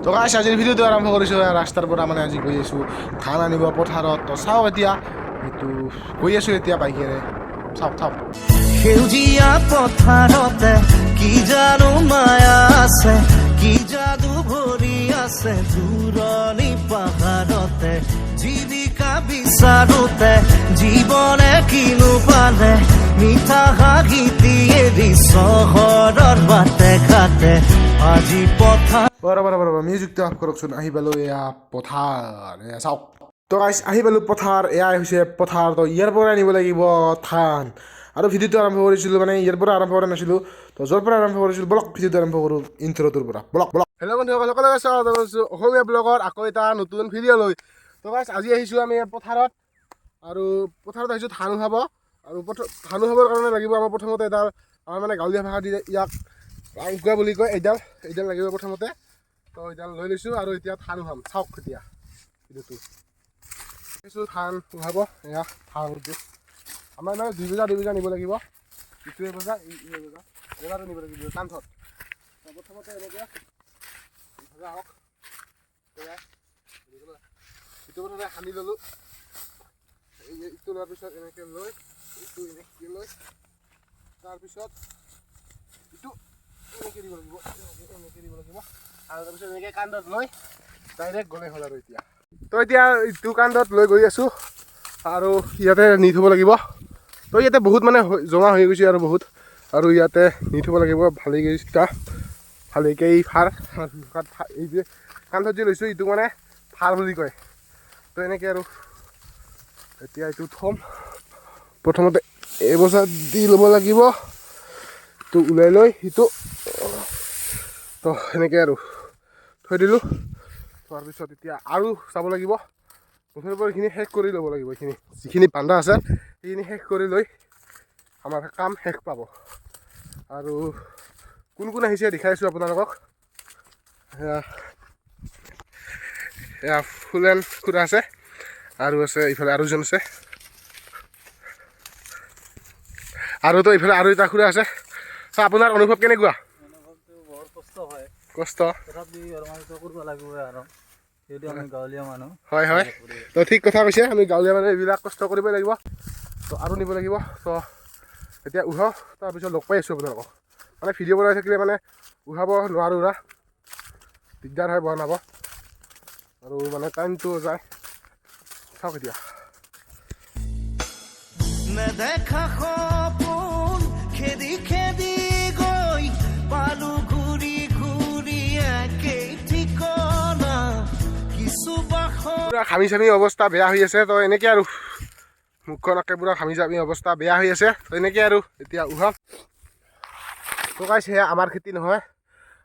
তো গাইছ আজিৰ ভিডিঅ'টো আৰম্ভ কৰিছোঁ ৰাস্তাৰ পৰা মানে আজি গৈ আছোঁ ধান আনিব পথাৰত তো চাওঁ এতিয়া এইটো গৈ আছোঁ এতিয়া বাইকেৰে চাওক সেউজীয়া পথাৰতে কি জানো মায়া আছে কি যাদু ভৰি আছে জোৰণি পাহাৰতে জীৱিকা বিচাৰোতে জীৱনে কিনো পালে মিঠা হাঁহিটিয়ে দি চহৰৰ বাটে ঘাটে আজি পথাৰ বৰা মিউজিকটো অফ কৰকচোন আহি পালোঁ এয়া পথাৰ এয়া চাওক তো গাইছ আহি পালোঁ পথাৰ এয়াই হৈছে পথাৰ তো ইয়াৰ পৰা আনিব লাগিব ধান আৰু ভিডিঅ'টো আৰম্ভ কৰিছিলোঁ মানে ইয়াৰ পৰা আৰম্ভ কৰা নাছিলোঁ তো য'ৰ পৰা আৰম্ভ কৰিছিলোঁ বলক ভিডিঅ'টো আৰম্ভ কৰোঁ ইণ্ট্ৰটোৰ পৰা বলক হেল্ল' বন্ধুসকল সকলোকে স্বাগতম জনাইছোঁ অসমীয়া ব্লগৰ আকৌ এটা নতুন ভিডিঅ' লৈ তো গাইছ আজি আহিছোঁ আমি পথাৰত আৰু পথাৰত আহিছোঁ ধান উঠাব আৰু ধান উঠাবৰ কাৰণে লাগিব আমাৰ প্ৰথমতে এডাল আমাৰ মানে গাঁৱলীয়া ভাষা দি ইয়াক আংকুৱা বুলি কয় এইডাল লাগিব প্ৰথমতে তো এইডাল লৈ লৈছোঁ আৰু এতিয়া ধান উঠাম চাওক এতিয়া ভিডিঅ'টো কিছু ধান উঠাব এয়া ধান আমাৰ মানে দুই বজা নিব লাগিব ইটোৱে বজা এবাৰো নিব লাগিব কান্ধত প্ৰথমতে এনেকৈ ভজা হওক ইটো প্ৰথমতে সানি ল'লোঁ ইটো লোৱাৰ পিছত এনেকৈ লৈ ইটো এনেকৈ লৈ তাৰপিছত ইটো এনেকৈ দিব লাগিব আৰু তাৰপিছত এনেকৈ কান্ধত লৈ ডাইৰেক্ট গ'লে হ'ল আৰু এতিয়া তো এতিয়া ইটো কান্ধত লৈ গৈ আছোঁ আৰু ইয়াতে নি থ'ব লাগিব তো ইয়াতে বহুত মানে জমা হৈ গৈছে আৰু বহুত আৰু ইয়াতে নি থ'ব লাগিব ভালেকেই ফাৰ এই যে কান্ধত যে লৈছোঁ এইটো মানে ফাৰ বুলি কয় তো এনেকৈ আৰু এতিয়া এইটো থ'ম প্ৰথমতে এবছৰ দি ল'ব লাগিব তো ওলাই লৈ সিটো তো সেনেকৈ আৰু থৈ দিলোঁ তাৰপিছত এতিয়া আৰু চাব লাগিব মুঠৰ পৰা এইখিনি শেষ কৰি ল'ব লাগিব এইখিনি যিখিনি বান্ধা আছে সেইখিনি শেষ কৰি লৈ আমাৰ কাম শেষ পাব আৰু কোন কোন আহিছে দেখাইছোঁ আপোনালোকক এয়া ফুলেন খুৰা আছে আৰু আছে ইফালে আৰু এজন আছে আৰু তো ইফালে আৰু এটা খুৰা আছে চ' আপোনাৰ অনুভৱ কেনেকুৱা কষ্ট হয় তো ঠিক কথা কৈছে আমি গাঁৱলীয়া মানুহ এইবিলাক কষ্ট কৰিবই লাগিব তো আৰু নিব লাগিব তো এতিয়া উঠাওঁ তাৰপিছত লগ পাই আছোঁ আপোনালোকক মানে ভিডিঅ' বনাই থাকিলে মানে উঠাব নোৱাৰোঁ দিগদাৰ হয় বনাব আৰু মানে টাইমটো যায় চাওক এতিয়া নেদেখা সপোন খেদি খেদি গৈ পালো ঘূৰি ঘূৰি একেই ঠিকনা কিছু পুৰা ঘামি চামি অৱস্থা বেয়া হৈ আছে তো এনেকৈ আৰু মুখখন একে পুৰা ঘামি চামি অৱস্থা বেয়া হৈ আছে তো এনেকৈ আৰু এতিয়া উঠাম তো গাইছ সেয়া আমাৰ খেতি নহয়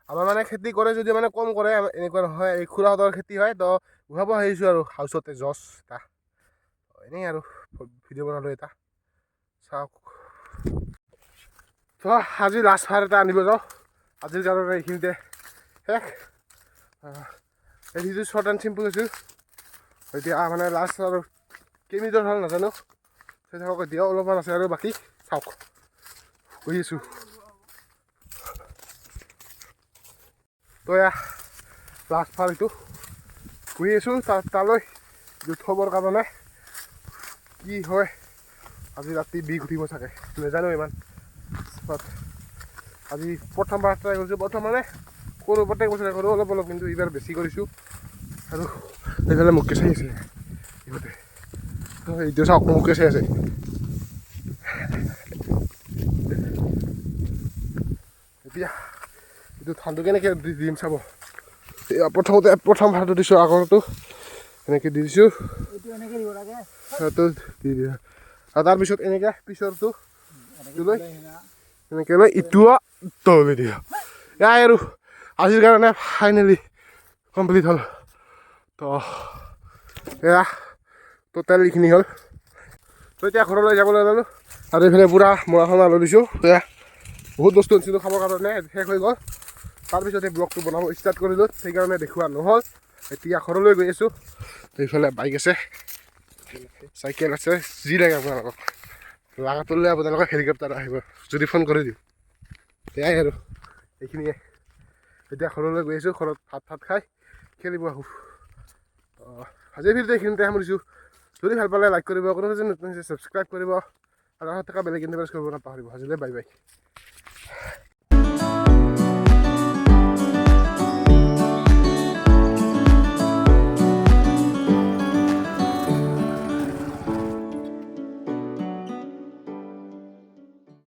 আমাৰ মানে খেতি কৰে যদিও মানে কম কৰে এনেকুৱা নহয় এই খুৰাহঁতৰ খেতি হয় তো উঠাব আহিছোঁ আৰু হাউচতে জছ এটা এনেই আৰু ভিডিঅ' বনালোঁ এটা চাওক তো আজি লাষ্ট ফাৰ এটা আনিব যাওঁ আজিৰ কাৰণে এইখিনিতে শেষ এই ভিডিঅ' শ্বৰ্ট এণ্ড চিম্পুল হৈছিল এতিয়া মানে লাষ্ট আৰু কেইমিনিটৰ হ'ল নাজানো চাই থাকক এতিয়া অলপমান আছে আৰু বাকী চাওক গৈ আছোঁ তো এয়া লাষ্ট ফাৰ এইটো গৈ আছোঁ তালৈ থ'বৰ কাৰণে কি হয় আজি ৰাতি বিষ উঠিব চাগে নাজানো ইমান আজি প্ৰথমবাৰ ট্ৰাই কৰিছোঁ প্ৰথম মানে কৰোঁ প্ৰত্যেক বছৰে কৰোঁ অলপ কিন্তু এইবাৰ বেছি কৰিছোঁ আৰু এইফালে মোকে চাই আছে ইহঁতে এইটো চাওক মোকে চাই আছে এতিয়া এইটো ধানটো কেনেকৈ দিম চাব প্ৰথমতে প্ৰথম ভাৰটো দিছোঁ আগৰটো এনেকৈ দি দিছোঁ সেইটো দি দিয়া আৰু তাৰপিছত এনেকৈ পিছৰটো লৈ এনেকৈ লৈ ইটোও তলি দিয়া এয়াই আৰু আজিৰ কাৰণে ফাইনেলি কমপ্লিট হ'ল তো এয়া টোটেল এইখিনি হ'ল তো এতিয়া ঘৰলৈ যাবলৈ ওলালোঁ আৰু এইফালে পূৰা মৰাখনা লৈ দিছোঁ এয়া বহুত বস্তু আনিছিলোঁ খাবৰ কাৰণে শেষ হৈ গ'ল তাৰপিছত এই ব্লগটো বনাব ষ্টাৰ্ট কৰিলোঁ সেইকাৰণে দেখুওৱা নহ'ল এতিয়া ঘৰলৈ গৈ আছোঁ এইফালে বাইক আছে চাইকেল আছে যি লাগে আপোনালোকক লাগাত তুলিলে আপোনালোকক হেলিকপ্টাৰ আহিব যদি ফোন কৰি দিওঁ এয়াই আৰু এইখিনিয়ে এতিয়া ঘৰলৈ গৈ আছোঁ ঘৰত ভাত খাই খেলিব আহোঁ আজিৰ ভিডিঅ'টো এইখিনিতে সামৰিছোঁ যদি ভাল পালে লাইক কৰিব কোনো যদি নতুন ছাবস্ক্ৰাইব কৰিব আৰু থকা বেলেগ ইণ্টাৰভিউ কৰিব নাপাহৰিব আজিলৈ বাই বাই